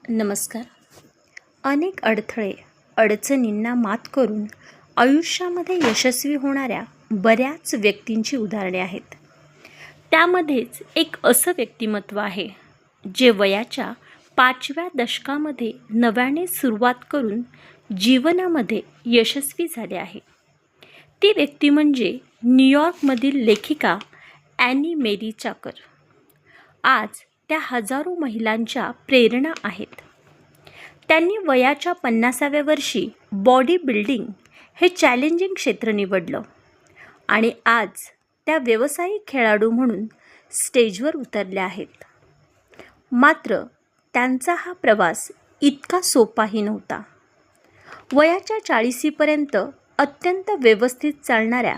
नमस्कार. अनेक अडथळे, अडचणींना मात करून आयुष्यामध्ये यशस्वी होणाऱ्या बऱ्याच व्यक्तींची उदाहरणे आहेत. त्यामध्येच एक असं व्यक्तिमत्व आहे जे वयाच्या 5व्या दशकामध्ये नव्याने सुरुवात करून जीवनामध्ये यशस्वी झाले आहे. ती व्यक्ती म्हणजे न्यूयॉर्कमधील लेखिका ॲनी मेरी चाकर. आज त्या हजारो महिलांच्या प्रेरणा आहेत. त्यांनी वयाच्या 50व्या वर्षी बॉडी बिल्डिंग हे चॅलेंजिंग क्षेत्र निवडलं आणि आज त्या व्यावसायिक खेळाडू म्हणून स्टेजवर उतरल्या आहेत. मात्र त्यांचा हा प्रवास इतका सोपाही नव्हता. वयाच्या 40पर्यंत अत्यंत व्यवस्थित चालणाऱ्या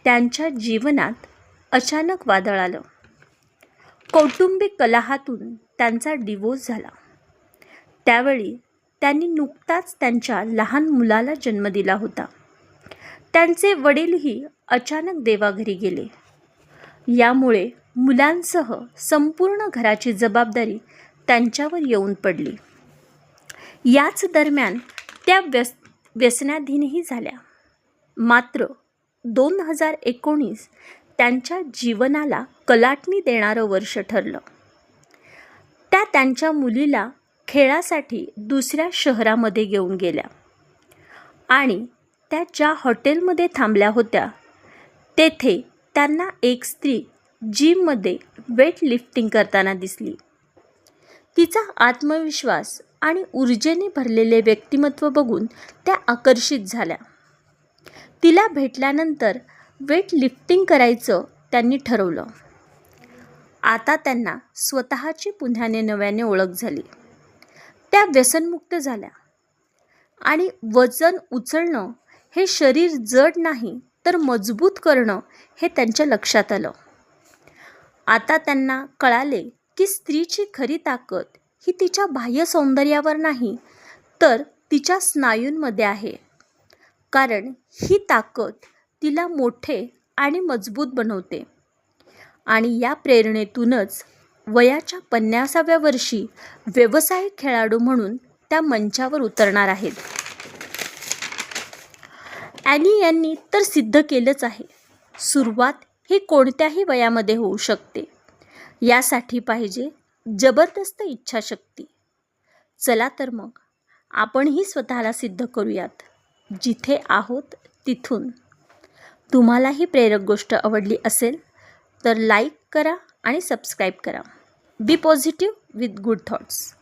त्यांच्या जीवनात अचानक वादळ आलं. कौटुंबिक कलहातून त्यांचा डिवोर्स झाला. त्यावेळी त्यांनी नुकताच त्यांच्या लहान मुलाला जन्म दिला होता. त्यांचे वडीलही अचानक देवाघरी गेले. यामुळे मुलांसह संपूर्ण घराची जबाबदारी त्यांच्यावर येऊन पडली. याच दरम्यान त्या व्यसनाधीनही झाल्या. मात्र 2019 त्यांच्या जीवनाला कलाटणी देणारं वर्ष ठरलं. त्या त्यांच्या मुलीला खेळासाठी दुसऱ्या शहरामध्ये घेऊन गेल्या आणि त्या ज्या हॉटेलमध्ये थांबल्या होत्या तेथे त्यांना एक स्त्री जिममध्ये वेट लिफ्टिंग करताना दिसली. तिचा आत्मविश्वास आणि ऊर्जेने भरलेले व्यक्तिमत्व बघून त्या आकर्षित झाल्या. तिला भेटल्यानंतर वेट लिफ्टिंग करायचं त्यांनी ठरवलं. आता त्यांना स्वतःची पुन्हा नव्याने ओळख झाली. त्या व्यसनमुक्त झाल्या आणि वजन उचलणं हे शरीर जड नाही तर मजबूत करणं हे त्यांच्या लक्षात आलं. आता त्यांना कळाले की स्त्रीची खरी ताकद ही तिच्या बाह्य सौंदर्यावर नाही तर तिच्या स्नायूंमध्ये आहे. कारण ही ताकद तिला मोठे आणि मजबूत बनवते. आणि या प्रेरणेतूनच वयाच्या 50व्या वर्षी व्यावसायिक खेळाडू म्हणून त्या मंचावर उतरणार आहेत. ॲनी यांनी तर सिद्ध केलंच आहे. सुरुवात ही कोणत्याही वयामध्ये होऊ शकते. यासाठी पाहिजे जबरदस्त इच्छाशक्ती. चला तर मग आपणही स्वतःला सिद्ध करूयात. जिथे आहोत तिथून. तुम्हाला ही प्रेरक गोष्ट आवडली असेल तर लाईक करा आणि सबस्क्राईब करा. बी पॉझिटिव्ह विथ गुड थॉट्स.